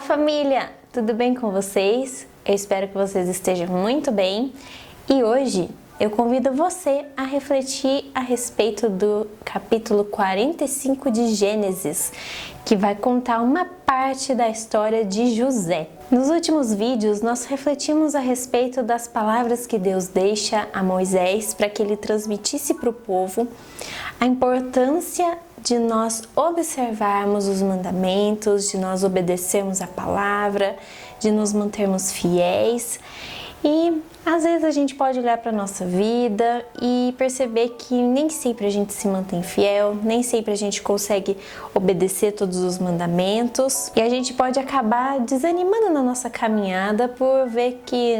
Olá família, tudo bem com vocês? Eu espero que vocês estejam muito bem e hoje eu convido você a refletir a respeito do capítulo 45 de Gênesis, que vai contar uma parte da história de José. Nos últimos vídeos nós refletimos a respeito das palavras que Deus deixa a Moisés para que ele transmitisse para o povo, a importância de nós observarmos os mandamentos, de nós obedecermos a palavra, de nos mantermos fiéis. E às vezes a gente pode olhar para a nossa vida e perceber que nem sempre a gente se mantém fiel, nem sempre a gente consegue obedecer todos os mandamentos e a gente pode acabar desanimando na nossa caminhada por ver que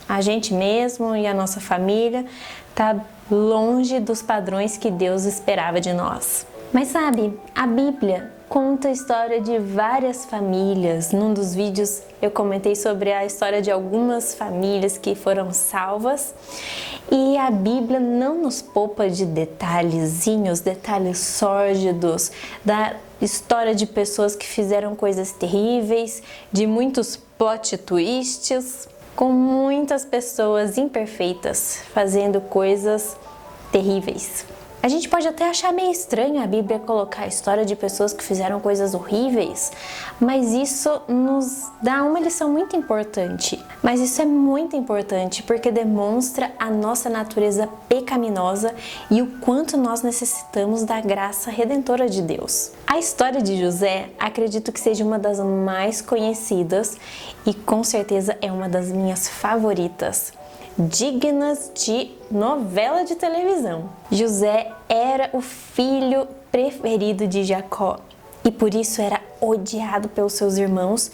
a gente mesmo e a nossa família está longe dos padrões que Deus esperava de nós. Mas sabe, a Bíblia conta a história de várias famílias. Num dos vídeos eu comentei sobre a história de algumas famílias que foram salvas. E a Bíblia não nos poupa de detalhezinhos, detalhes sórdidos, da história de pessoas que fizeram coisas terríveis, de muitos plot twists, com muitas pessoas imperfeitas fazendo coisas terríveis. A gente pode até achar meio estranho a Bíblia colocar a história de pessoas que fizeram coisas horríveis, mas isso nos dá uma lição muito importante. Mas isso é muito importante porque demonstra a nossa natureza pecaminosa e o quanto nós necessitamos da graça redentora de Deus. A história de José, acredito que seja uma das mais conhecidas e com certeza é uma das minhas favoritas, dignas de novela de televisão. José era o filho preferido de Jacó e por isso era odiado pelos seus irmãos,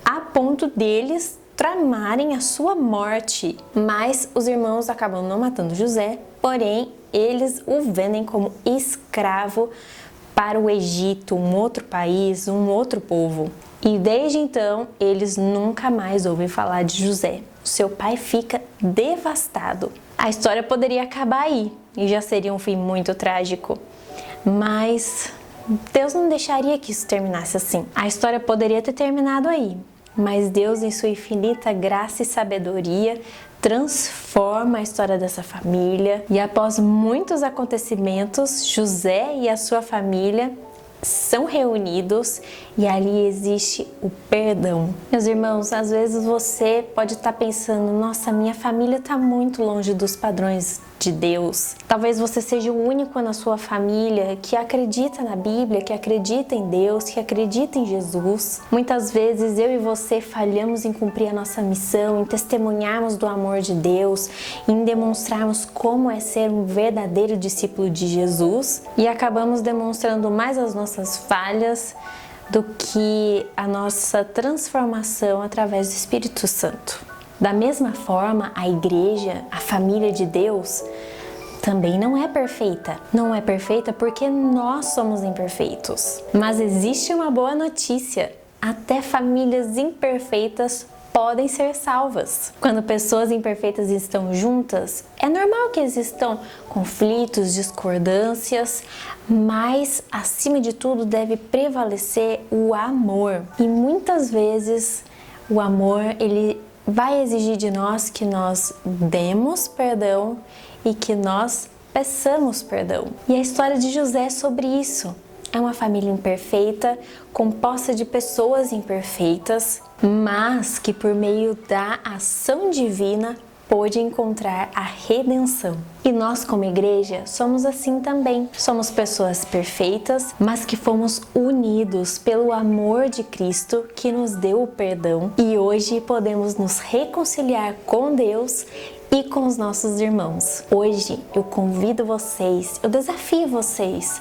a ponto deles tramarem a sua morte. Mas os irmãos acabam não matando José, porém eles o vendem como escravo para o Egito, um outro país, um outro povo. E desde então eles nunca mais ouvem falar de José. Seu pai fica devastado. A história poderia acabar aí e já seria um fim muito trágico. Mas Deus não deixaria que isso terminasse assim. A história poderia ter terminado aí, mas Deus, em sua infinita graça e sabedoria, transforma a história dessa família. E após muitos acontecimentos, José e a sua família são reunidos e ali existe o perdão. Meus irmãos, às vezes você pode estar pensando, nossa, minha família está muito longe dos padrões de Deus. Talvez você seja o único na sua família que acredita na Bíblia, que acredita em Deus, que acredita em Jesus. Muitas vezes eu e você falhamos em cumprir a nossa missão, em testemunharmos do amor de Deus, em demonstrarmos como é ser um verdadeiro discípulo de Jesus e acabamos demonstrando mais as nossas falhas do que a nossa transformação através do Espírito Santo. Da mesma forma, a igreja, a família de Deus, também não é perfeita. Não é perfeita porque nós somos imperfeitos. Mas existe uma boa notícia: até famílias imperfeitas podem ser salvas. Quando pessoas imperfeitas estão juntas, é normal que existam conflitos, discordâncias, mas acima de tudo deve prevalecer o amor. E muitas vezes o amor, ele vai exigir de nós que nós demos perdão e que nós peçamos perdão. E a história de José é sobre isso. É uma família imperfeita, composta de pessoas imperfeitas, mas que por meio da ação divina pôde encontrar a redenção. E nós, como igreja, somos assim também. Somos pessoas perfeitas, mas que fomos unidos pelo amor de Cristo que nos deu o perdão e hoje podemos nos reconciliar com Deus e com os nossos irmãos. Hoje eu convido vocês, eu desafio vocês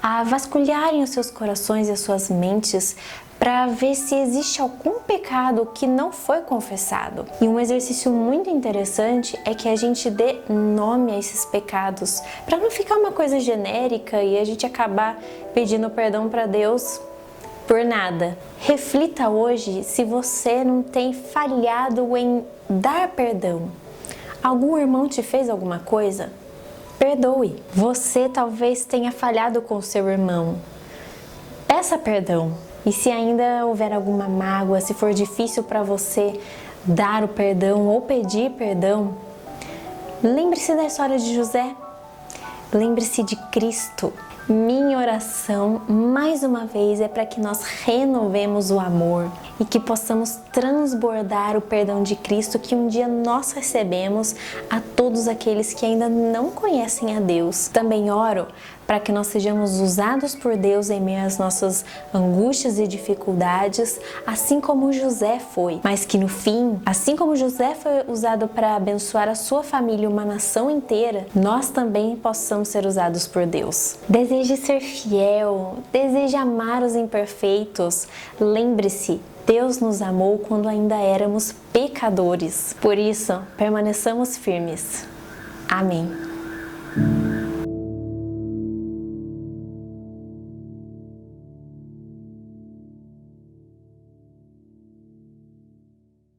a vasculharem os seus corações e as suas mentes para ver se existe algum pecado que não foi confessado. E um exercício muito interessante é que a gente dê nome a esses pecados, para não ficar uma coisa genérica e a gente acabar pedindo perdão para Deus por nada. Reflita hoje se você não tem falhado em dar perdão. Algum irmão te fez alguma coisa? Perdoe. Você talvez tenha falhado com o seu irmão. Peça perdão. E se ainda houver alguma mágoa, se for difícil para você dar o perdão ou pedir perdão, lembre-se da história de José. Lembre-se de Cristo. Minha oração, mais uma vez, é para que nós renovemos o amor e que possamos transbordar o perdão de Cristo que um dia nós recebemos a todos aqueles que ainda não conhecem a Deus. Também oro para que nós sejamos usados por Deus em meio às nossas angústias e dificuldades, assim como José foi. Mas que no fim, assim como José foi usado para abençoar a sua família e uma nação inteira, nós também possamos ser usados por Deus. Deseje ser fiel, deseje amar os imperfeitos. Lembre-se, Deus nos amou quando ainda éramos pecadores. Por isso, permaneçamos firmes. Amém.